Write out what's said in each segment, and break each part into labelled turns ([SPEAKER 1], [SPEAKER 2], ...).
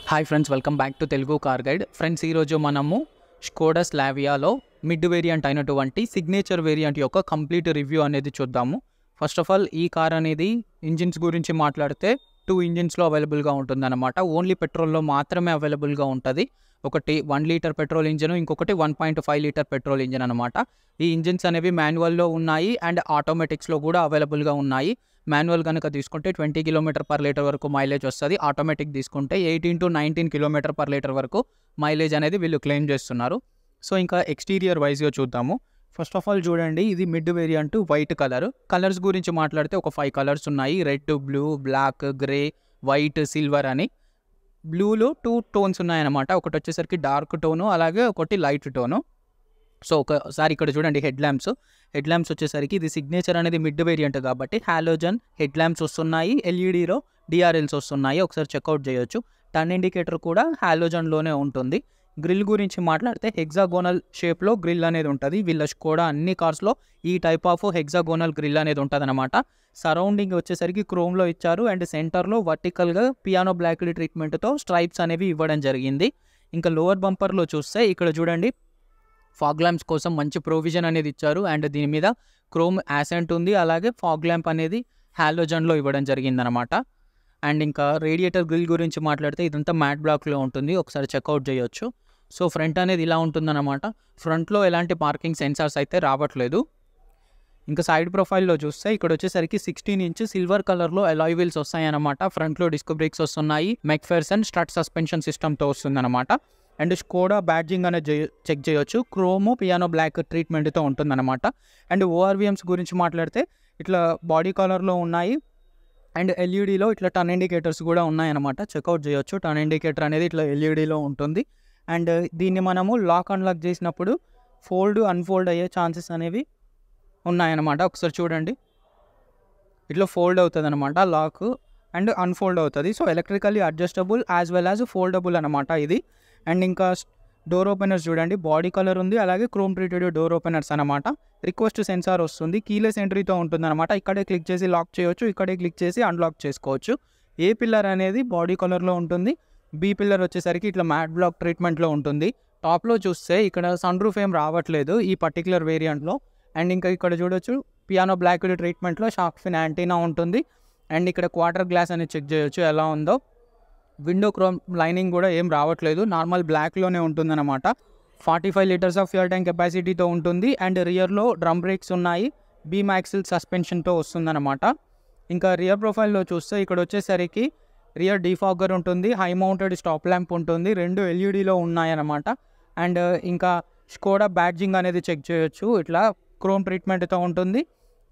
[SPEAKER 1] Hi friends, welcome back to Telugu car guide. Friends, ఈరోజు మనము Skoda స్లావియాలో mid variant అయినటువంటి signature variant యొక్క complete review అనేది చూద్దాము. ఫస్ట్ ఆఫ్ ఆల్, ఈ కార్ అనేది ఇంజిన్స్ గురించి మాట్లాడితే 2 ఇంజిన్స్లో అవైలబుల్గా ఉంటుందన్నమాట. ఓన్లీ పెట్రోల్లో మాత్రమే అవైలబుల్గా ఉంటుంది. ఒకటి 1 లీటర్ పెట్రోల్ ఇంజిన్, ఇంకొకటి 1.5 లీటర్ పెట్రోల్ ఇంజిన్ అనమాట. ఈ ఇంజిన్స్ అనేవి మాన్యువల్లో ఉన్నాయి అండ్ ఆటోమేటిక్స్లో కూడా అవైలబుల్గా ఉన్నాయి. మాన్యువల్ కనుక తీసుకుంటే 20 km/లీటర్ వరకు మైలేజ్ వస్తుంది. ఆటోమేటిక్ తీసుకుంటే 18 to 19 km/లీటర్ వరకు మైలేజ్ అనేది వీళ్ళు క్లెయిమ్ చేస్తున్నారు. సో ఇంకా ఎక్స్టీరియర్ వైజ్గా చూద్దాము. ఫస్ట్ ఆఫ్ ఆల్ చూడండి, ఇది mid variant white colour. Colours గురించి మాట్లాడితే ఒక 5 కలర్స్ ఉన్నాయి. Red, blue, black, grey, white, silver అని. బ్లూలో 2 టోన్స్ ఉన్నాయన్నమాట. ఒకటి వచ్చేసరికి డార్క్ టోను, అలాగే ఒకటి లైట్ టోను. సో ఒకసారి ఇక్కడ చూడండి, హెడ్ ల్యాంప్స్ వచ్చేసరికి ఇది సిగ్నేచర్ అనేది మిడ్ వేరియంట్ కాబట్టి హాలోజన్ హెడ్ ల్యాంప్స్ వస్తున్నాయి. ఎల్ఈడీలో డిఆర్ఎల్స్ వస్తున్నాయి, ఒకసారి చెక్అవుట్ చేయొచ్చు. టర్న్ ఇండికేటర్ కూడా హాలోజన్లోనే ఉంటుంది. గ్రిల్ గురించి మాట్లాడితే హెగ్జాగోనల్ షేప్లో గ్రిల్ అనేది ఉంటుంది. వీళ్ళ కూడా అన్ని కార్స్లో ఈ టైప్ ఆఫ్ హెగ్జాగోనల్ గ్రిల్ అనేది ఉంటుంది అనమాట. సరౌండింగ్ వచ్చేసరికి క్రోమ్లో ఇచ్చారు అండ్ సెంటర్లో వర్టికల్గా పియానో బ్లాక్ ట్రీట్మెంట్తో స్ట్రైప్స్ అనేవి ఇవ్వడం జరిగింది. ఇంకా లోవర్ బంపర్లో చూస్తే ఇక్కడ చూడండి, ఫాగ్ ల్యాంప్స్ కోసం మంచి ప్రొవిజన్ అనేది ఇచ్చారు అండ్ దీని మీద క్రోమ్ యాసెంట్ ఉంది. అలాగే ఫాగ్ ల్యాంప్ అనేది హాలోజన్లో ఇవ్వడం జరిగిందనమాట. అండ్ ఇంకా రేడియేటర్ గ్రిల్ గురించి మాట్లాడితే ఇదంతా మ్యాట్ బ్లాక్లో ఉంటుంది, ఒకసారి చెక్అవుట్ చేయొచ్చు. సో ఫ్రంట్ అనేది ఇలా ఉంటుందన్నమాట. ఫ్రంట్లో ఎలాంటి పార్కింగ్ సెన్సార్స్ అయితే రావట్లేదు. ఇంకా సైడ్ ప్రొఫైల్లో చూస్తే ఇక్కడ వచ్చేసరికి 16 ఇంచ్ సిల్వర్ కలర్లో అలాయ్ వీల్స్ వస్తాయన్నమాట. ఫ్రంట్లో డిస్క్ బ్రేక్స్ వస్తున్నాయి. మెక్ఫెర్సన్ స్ట్రట్ సస్పెన్షన్ సిస్టమ్తో వస్తుందన్నమాట. అండ్ స్కోడా బ్యాడ్జింగ్ అనేది చెక్ చేయొచ్చు. క్రోమో పియానో బ్లాక్ ట్రీట్మెంట్తో ఉంటుందన్నమాట. అండ్ ఓఆర్విఎమ్స్ గురించి మాట్లాడితే ఇట్లా బాడీ కలర్లో ఉన్నాయి అండ్ ఎల్ఈడీలో ఇట్లా టర్న్ ఇండికేటర్స్ కూడా ఉన్నాయన్నమాట. చెక్అవుట్ చేయొచ్చు. టర్న్ ఇండికేటర్ అనేది ఇట్లా ఎల్ఈడీలో ఉంటుంది. అండ్ దీన్ని మనము లాక్ అన్లాక్ చేసినప్పుడు అన్ఫోల్డ్ అయ్యే ఛాన్సెస్ అనేవి ఉన్నాయన్నమాట. ఒకసారి చూడండి, ఇట్లా ఫోల్డ్ అవుతుంది అనమాట లాక్ అండ్ అన్ఫోల్డ్ అవుతుంది. So electrically adjustable as well as foldable అనమాట ఇది. అండ్ ఇంకా డోర్ ఓపెనర్స్ చూడండి, బాడీ కలర్ ఉంది, అలాగే క్రోమ్ ట్రీటెడ్ డోర్ ఓపెనర్స్ అనమాట. రిక్వెస్ట్ సెన్సార్ వస్తుంది, కీలెస్ ఎంట్రీతో ఉంటుంది అనమాట. ఇక్కడే క్లిక్ చేసి లాక్ చేయొచ్చు, ఇక్కడే క్లిక్ చేసి అన్లాక్ చేసుకోవచ్చు. ఏ పిల్లర్ అనేది బాడీ కలర్లో ఉంటుంది, బి పిల్లర్ వచ్చేసరికి ఇట్లా మ్యాట్ బ్లాక్ ట్రీట్మెంట్లో ఉంటుంది. టాప్లో చూస్తే ఇక్కడ సన్ రూఫ్ ఏం రావట్లేదు ఈ పర్టికులర్ వేరియంట్లో. అండ్ ఇంకా ఇక్కడ చూడొచ్చు, పియానో బ్లాక్ ట్రీట్మెంట్లో షార్క్ ఫిన్ యాంటీనా ఉంటుంది. అండ్ ఇక్కడ క్వార్టర్ గ్లాస్ అనేది చెక్ చేయొచ్చు ఎలా ఉందో. విండో క్రోమ్ లైనింగ్ కూడా ఏం రావట్లేదు, నార్మల్ బ్లాక్లోనే ఉంటుందన్నమాట. 45 లీటర్స్ ఆఫ్ ఫ్యూయల్ ట్యాంక్ కెపాసిటీతో ఉంటుంది. అండ్ రియర్లో డ్రమ్ బ్రేక్స్ ఉన్నాయి, బీమ్ యాక్సిల్ సస్పెన్షన్తో వస్తుందన్నమాట. ఇంకా రియర్ ప్రొఫైల్లో చూస్తే ఇక్కడ వచ్చేసరికి రియర్ డీఫాగర్ ఉంటుంది, హై మౌంటెడ్ స్టాప్ ల్యాంప్ ఉంటుంది, 2 ఎల్ఈడీలో ఉన్నాయన్నమాట. అండ్ ఇంకా స్కోడా బ్యాడ్జింగ్ అనేది చెక్ చేయొచ్చు, ఇట్లా క్రోమ్ ట్రీట్మెంట్తో ఉంటుంది.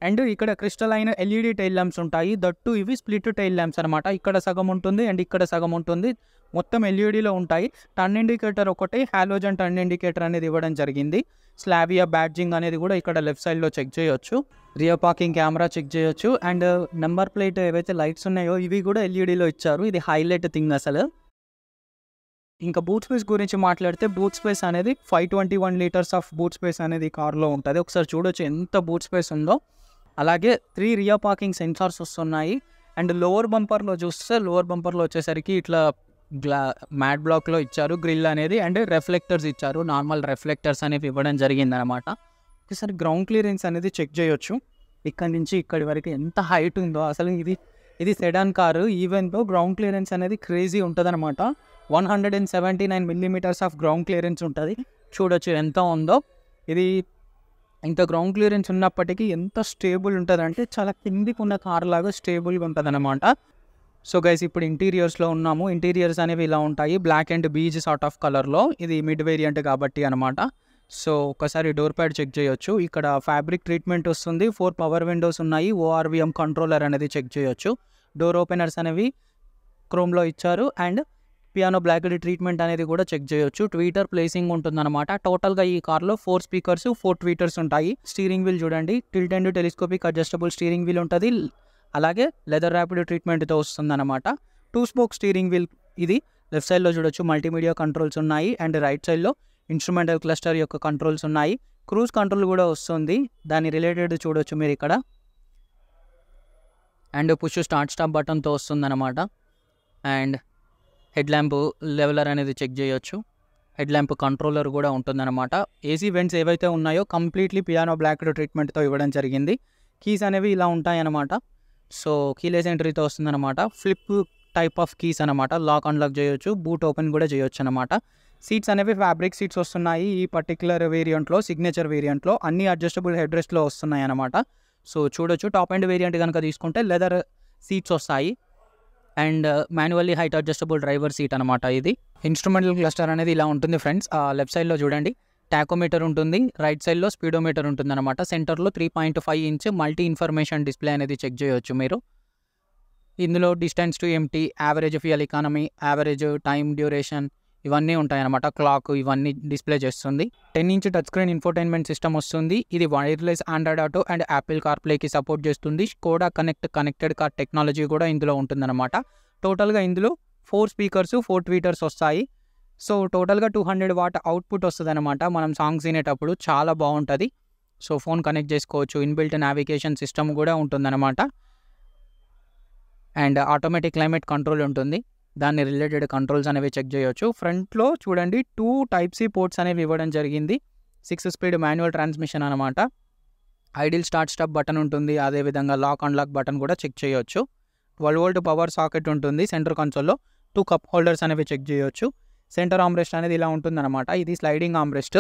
[SPEAKER 1] అండ్ ఇక్కడ క్రిస్టలైన్ ఎల్ఈడి టైల్ ల్యాంప్స్ ఉంటాయి. దట్టు ఇవి స్ప్లిట్ టైల్ ల్యాంప్స్ అనమాట. ఇక్కడ సగం ఉంటుంది అండ్ ఇక్కడ సగం ఉంటుంది, మొత్తం ఎల్ఈడిలో ఉంటాయి. టర్న్ ఇండికేటర్ ఒకటి హాలోజన్ టర్న్ ఇండికేటర్ అనేది ఇవ్వడం జరిగింది. స్లావియా బ్యాడ్జింగ్ అనేది కూడా ఇక్కడ లెఫ్ట్ సైడ్లో చెక్ చేయొచ్చు. రియర్ పార్కింగ్ కెమెరా చెక్ చేయొచ్చు. అండ్ నెంబర్ ప్లేట్ ఏవైతే లైట్స్ ఉన్నాయో ఇవి కూడా ఎల్ఈడిలో ఇచ్చారు. ఇది హైలైట్ థింగ్ అసలు. ఇంకా బూట్ స్పేస్ గురించి మాట్లాడితే బూట్ స్పేస్ అనేది 521 లీటర్స్ ఆఫ్ బూట్ స్పేస్ అనేది కార్లో ఉంటుంది. ఒకసారి చూడొచ్చు ఎంత బూట్ స్పేస్ ఉందో. అలాగే 3 రియర్ పార్కింగ్ సెన్సార్స్ వస్తున్నాయి. అండ్ లోవర్ బంపర్లో చూస్తే లోవర్ బంపర్లో వచ్చేసరికి ఇట్లా మ్యాట్ బ్లాక్లో ఇచ్చారు గ్రిల్ అనేది. అండ్ రిఫ్లెక్టర్స్ ఇచ్చారు, నార్మల్ రిఫ్లెక్టర్స్ అనేవి ఇవ్వడం జరిగిందనమాట. ఒకసారి గ్రౌండ్ క్లియరెన్స్ అనేది చెక్ చేయొచ్చు. ఇక్కడ నుంచి ఇక్కడి వరకు ఎంత హైట్ ఉందో అసలు. ఇది సెడాన్ కారు, ఈవెన్తో గ్రౌండ్ క్లియరెన్స్ అనేది క్రేజీ ఉంటుంది అనమాట. 179 మిల్లీమీటర్స్ ఆఫ్ గ్రౌండ్ క్లియరెన్స్ ఉంటుంది. చూడొచ్చు ఎంత ఉందో. ఇది ఇంత గ్రౌండ్ క్లియరెన్స్ ఉన్నప్పటికీ ఎంత స్టేబుల్ ఉంటుంది అంటే చాలా కిందికి ఉన్న కార్ లాగా స్టేబుల్గా ఉంటుంది అనమాట. సో గైస్, ఇప్పుడు ఇంటీరియర్స్లో ఉన్నాము. ఇంటీరియర్స్ అనేవి ఇలా ఉంటాయి, black and beige sort of కలర్లో. ఇది మిడ్ వేరియంట్ కాబట్టి అనమాట. సో ఒకసారి డోర్ ప్యాడ్ చెక్ చేయొచ్చు. ఇక్కడ ఫ్యాబ్రిక్ ట్రీట్మెంట్ వస్తుంది, 4 పవర్ విండోస్ ఉన్నాయి, ఓఆర్విఎం కంట్రోలర్ అనేది చెక్ చేయొచ్చు. డోర్ ఓపెనర్స్ అనేవి క్రోమ్లో ఇచ్చారు అండ్ పియానో బ్లాక్ ట్రీట్మెంట్ అనేది కూడా చెక్ చేయొచ్చు. ట్వీటర్ ప్లేసింగ్ ఉంటుందన్నమాట. టోటల్గా ఈ కార్లో 4 స్పీకర్స్ 4 ట్వీటర్స్ ఉంటాయి. స్టీరింగ్ వీల్ చూడండి, tilt and telescopic adjustable steering wheel ఉంటుంది. అలాగే లెదర్ ర్యాపిడ్ ట్రీట్మెంట్తో వస్తుందన్నమాట. 2 స్పోక్ స్టీరింగ్ వీల్ ఇది. లెఫ్ట్ సైడ్లో చూడొచ్చు మల్టీమీడియా కంట్రోల్స్ ఉన్నాయి. అండ్ రైట్ సైడ్లో ఇన్స్ట్రుమెంటల్ క్లస్టర్ యొక్క కంట్రోల్స్ ఉన్నాయి. క్రూజ్ కంట్రోల్ కూడా వస్తుంది, దాని రిలేటెడ్ చూడొచ్చు మీరు ఇక్కడ. అండ్ పుష్ స్టార్ట్ స్టాప్ బటన్తో వస్తుందన్నమాట. అండ్ హెడ్ ల్యాంప్ లెవెలర్ అనేది చెక్ చేయొచ్చు. హెడ్ ల్యాంప్ కంట్రోలర్ కూడా ఉంటుందన్నమాట. ఏసీ వెంట్స్ ఏవైతే ఉన్నాయో కంప్లీట్లీ పియానో బ్లాక్ ట్రీట్మెంట్తో ఇవ్వడం జరిగింది. కీస్ అనేవి ఇలా ఉంటాయన్నమాట. సో కీలెస్ ఎంట్రీతో వస్తుందన్నమాట. ఫ్లిప్ టైప్ ఆఫ్ కీస్ అనమాట. లాక్ అన్లాక్ చేయొచ్చు, బూట్ ఓపెన్ కూడా చేయొచ్చు అనమాట. సీట్స్ అనేవి ఫ్యాబ్రిక్ సీట్స్ వస్తున్నాయి. ఈ పర్టికులర్ వేరియంట్లో, సిగ్నేచర్ వేరియంట్లో అన్ని అడ్జస్టబుల్ హెడ్ రెస్ట్లో వస్తున్నాయి అనమాట. సో చూడొచ్చు. టాప్ ఎండ్ వేరియంట్ కనుక తీసుకుంటే లెదర్ సీట్స్ వస్తాయి and manually height adjustable driver seat అనమాట. ఇది ఇన్స్ట్రుమెంటల్ క్లస్టర్ అనేది ఇలా ఉంటుంది ఫ్రెండ్స్. లెఫ్ట్ సైడ్లో చూడండి టాకోమీటర్ ఉంటుంది, రైట్ సైడ్లో స్పీడోమీటర్ ఉంటుంది అనమాట. సెంటర్లో 3.5 ఇంచ్ మల్టీ ఇన్ఫర్మేషన్ డిస్ప్లే అనేది చెక్ చేయొచ్చు మీరు. ఇందులో distance to empty, average fuel economy, average time duration ఇవన్నీ ఉంటాయన్నమాట. క్లాక్ ఇవన్నీ డిస్ప్లే చేస్తుంది. 10 inch touch screen infotainment system వస్తుంది. ఇది wireless Android Auto and Apple కార్ప్లేకి సపోర్ట్ చేస్తుంది. స్కోడా కనెక్టెడ్ కార్ టెక్నాలజీ కూడా ఇందులో ఉంటుందన్నమాట. టోటల్గా ఇందులో 4 స్పీకర్స్, 4 ట్వీటర్స్ వస్తాయి. సో టోటల్గా 200 వాట్ అవుట్పుట్ వస్తుంది అనమాట. మనం సాంగ్స్ వినేటప్పుడు చాలా బాగుంటుంది. సో ఫోన్ కనెక్ట్ చేసుకోవచ్చు. ఇన్బిల్ట్ నావిగేషన్ సిస్టమ్ కూడా ఉంటుందన్నమాట. అండ్ ఆటోమేటిక్ క్లైమేట్ కంట్రోల్ ఉంటుంది. దాన్ని రిలేటెడ్ కంట్రోల్స్ అనేవి చెక్ చేయొచ్చు. ఫ్రంట్లో చూడండి 2 Type-C పోర్ట్స్ అనేవి ఇవ్వడం జరిగింది. 6 స్పీడ్ మాన్యువల్ ట్రాన్స్మిషన్ అనమాట. ఐడిల్ స్టార్ట్ స్టాప్ బటన్ ఉంటుంది. అదేవిధంగా లాక్ అన్లాక్ బటన్ కూడా చెక్ చేయొచ్చు. 12 వోల్ట్ పవర్ సాకెట్ ఉంటుంది. సెంటర్ కన్సోల్లో 2 కప్ హోల్డర్స్ అనేవి చెక్ చేయొచ్చు. సెంటర్ ఆర్మ్రెస్ట్ అనేది ఇలా ఉంటుందన్నమాట. ఇది sliding armrest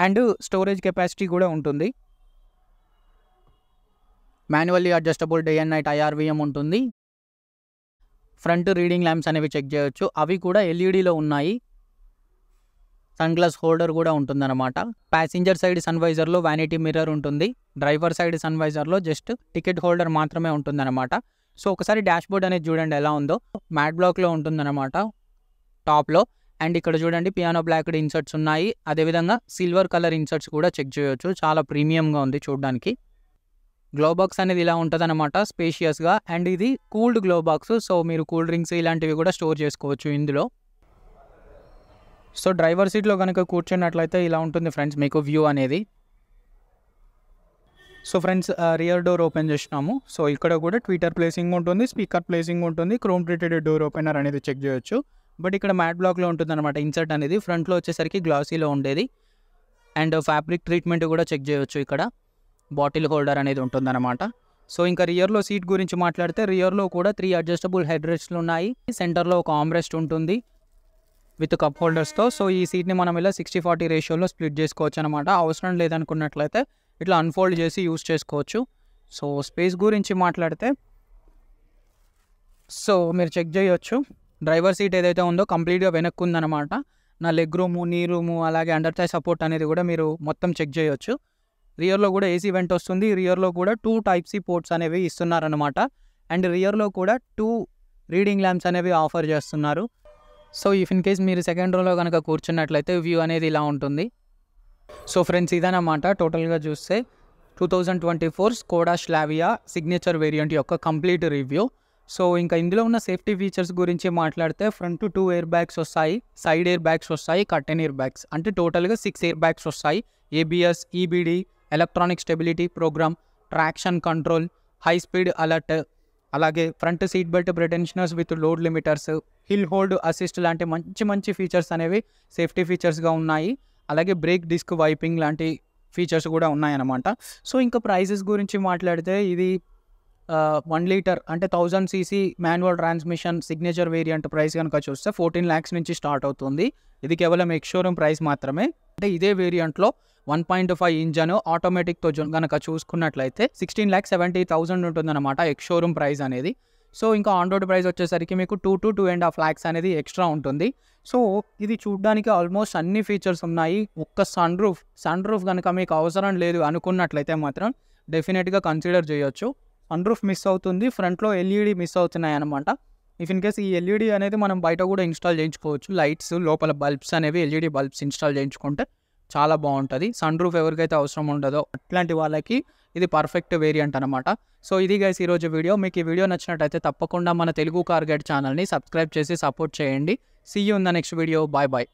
[SPEAKER 1] and storage capacity కూడా ఉంటుంది. Manually adjustable day and night IRVM ఉంటుంది. ఫ్రంట్ రీడింగ్ ల్యాంప్స్ అనేవి చెక్ చేయొచ్చు. అవి కూడా ఎల్ఈడీలో ఉన్నాయి. సన్ గ్లాస్ హోల్డర్ కూడా ఉంటుందన్నమాట. ప్యాసింజర్ సైడ్ సన్వైజర్లో వ్యానిటీ మిర్రర్ ఉంటుంది. డ్రైవర్ సైడ్ సన్వైజర్లో జస్ట్ టికెట్ హోల్డర్ మాత్రమే ఉంటుందన్నమాట. సో ఒకసారి డాష్బోర్డ్ అనేది చూడండి ఎలా ఉందో. మ్యాట్ బ్లాక్లో ఉంటుందన్నమాట టాప్లో. అండ్ ఇక్కడ చూడండి పియానో బ్లాక్ ఇన్సర్ట్స్ ఉన్నాయి. అదేవిధంగా సిల్వర్ కలర్ ఇన్సర్ట్స్ కూడా చెక్ చేయొచ్చు. చాలా ప్రీమియంగా ఉంది చూడడానికి. గ్లో బాక్స్ అనేది ఇలా ఉంటుంది అనమాట, స్పేషియస్గా. అండ్ ఇది కూల్డ్ గ్లో బాక్స్. సో మీరు కూల్ డ్రింక్స్ ఇలాంటివి కూడా స్టోర్ చేసుకోవచ్చు ఇందులో. సో డ్రైవర్ సీట్లో కనుక కూర్చున్నట్లయితే ఇలా ఉంటుంది ఫ్రెండ్స్ మీకు వ్యూ అనేది. So friends rear door open చేసినాము. సో ఇక్కడ కూడా ట్విటర్ ప్లేసింగ్ ఉంటుంది, స్పీకర్ ప్లేసింగ్ ఉంటుంది, క్రోమ్ ట్రీటెడ్ డోర్ ఓపెనర్ అనేది చెక్ చేయొచ్చు. బట్ ఇక్కడ మ్యాట్ బ్లాక్లో ఉంటుంది అనమాట ఇన్సర్ట్ అనేది. ఫ్రంట్లో వచ్చేసరికి గ్లాసీలో ఉండేది. అండ్ ఫ్యాబ్రిక్ ట్రీట్మెంట్ కూడా చెక్ చేయొచ్చు. ఇక్కడ బాటిల్ హోల్డర్ అనేది ఉంటుందన్నమాట. సో ఇంకా రియర్లో సీట్ గురించి మాట్లాడితే రియర్లో కూడా 3 అడ్జస్టబుల్ హెడ్ రెస్ట్లు ఉన్నాయి. సెంటర్లో ఒక ఆర్మ్రెస్ట్ ఉంటుంది విత్ కప్ హోల్డర్స్తో. సో ఈ సీట్ని మనం ఇలా 60-40 రేషియోలో స్ప్లిట్ చేసుకోవచ్చు అనమాట. అవసరం లేదనుకున్నట్లయితే ఇట్లా అన్ఫోల్డ్ చేసి యూస్ చేసుకోవచ్చు. సో స్పేస్ గురించి మాట్లాడితే సో మీరు చెక్ చేయొచ్చు. డ్రైవర్ సీట్ ఏదైతే ఉందో కంప్లీట్గా వెనక్కు ఉందన్నమాట. నా లెగ్ రూము, నీ రూము, అలాగే అండర్ థై సపోర్ట్ అనేది కూడా మీరు మొత్తం చెక్ చేయొచ్చు. రియర్లో కూడా ఏసీ వెంట్ వస్తుంది. రియర్లో కూడా 2 Type-C పోర్ట్స్ అనేవి ఇస్తున్నారనమాట. అండ్ రియర్లో కూడా 2 రీడింగ్ ల్యాంప్స్ అనేవి ఆఫర్ చేస్తున్నారు. సో ఇఫ్ ఇన్ కేస్ మీరు సెకండ్ రోలో కనుక కూర్చున్నట్లయితే వ్యూ అనేది ఇలా ఉంటుంది. సో ఫ్రెండ్స్ ఇదన్నమాట టోటల్గా చూస్తే 2024 స్కోడా స్లావియా సిగ్నేచర్ వేరియంట్ యొక్క కంప్లీట్ రివ్యూ. సో ఇంకా ఇందులో ఉన్న సేఫ్టీ ఫీచర్స్ గురించి మాట్లాడితే ఫ్రంట్ 2 ఎయిర్ బ్యాగ్స్ వస్తాయి, సైడ్ ఎయిర్ బ్యాగ్స్ వస్తాయి, కర్టెన్ ఎయిర్ బ్యాగ్స్, అంటే టోటల్గా 6 ఎయిర్ బ్యాగ్స్ వస్తాయి. ABS, EBD, electronic stability program, traction control, high speed alert, అలాగే front seat belt pretensioners with load limiters, hill hold assist లాంటి మంచి features అనేవి safety ఫీచర్స్గా ఉన్నాయి. అలాగే బ్రేక్ డిస్క్ వైపింగ్ లాంటి ఫీచర్స్ కూడా ఉన్నాయన్నమాట. సో ఇంకా ప్రైజెస్ గురించి మాట్లాడితే ఇది 1 లీటర్ అంటే 1000 cc manual transmission signature variant price కనుక చూస్తే 14 lakhs నుంచి స్టార్ట్ అవుతుంది. ఇది కేవలం ఎక్స్ షోరూమ్ ప్రైస్ మాత్రమే. అంటే ఇదే వేరియంట్లో 1.5 ఇంజన్ ఆటోమేటిక్తో కనుక చూసుకున్నట్లయితే 16,70,000 ఉంటుందన్నమాట ఎక్స్ షోరూమ్ ప్రైస్ అనేది. సో ఇంకా ఆన్ రోడ్ ప్రైస్ వచ్చేసరికి మీకు 2 to 2.5 lakhs అనేది ఎక్స్ట్రా ఉంటుంది. సో ఇది చూడడానికి ఆల్మోస్ట్ అన్ని ఫీచర్స్ ఉన్నాయి. ఒక్క సన్ రూఫ్ కనుక మీకు అవసరం లేదు అనుకున్నట్లయితే మాత్రం డెఫినెట్గా కన్సిడర్ చేయొచ్చు. సన్ రూఫ్ మిస్ అవుతుంది, ఫ్రంట్లో LED మిస్ అవుతున్నాయి అనమాట. ఇఫ్ ఇన్ కేస్ ఈ LED అనేది మనం బయట కూడా ఇన్స్టాల్ చేయించుకోవచ్చు. లైట్స్ లోపల బల్బ్స్ అనేవి LED బల్బ్స్ ఇన్స్టాల్ చేయించుకుంటే చాలా బాగుంటుంది. సన్ రూఫ్ ఎవరికైతే అవసరం ఉండదో అట్లాంటి వాళ్ళకి ఇది పర్ఫెక్ట్ వేరియంట్ అనమాట. సో ఇది గైస్ ఈరోజు వీడియో. మీకు ఈ వీడియో నచ్చినట్టయితే తప్పకుండా మన తెలుగు కార్ గైడ్ ఛానల్ని సబ్స్క్రైబ్ చేసి సపోర్ట్ చేయండి. See you in the next video. Bye bye.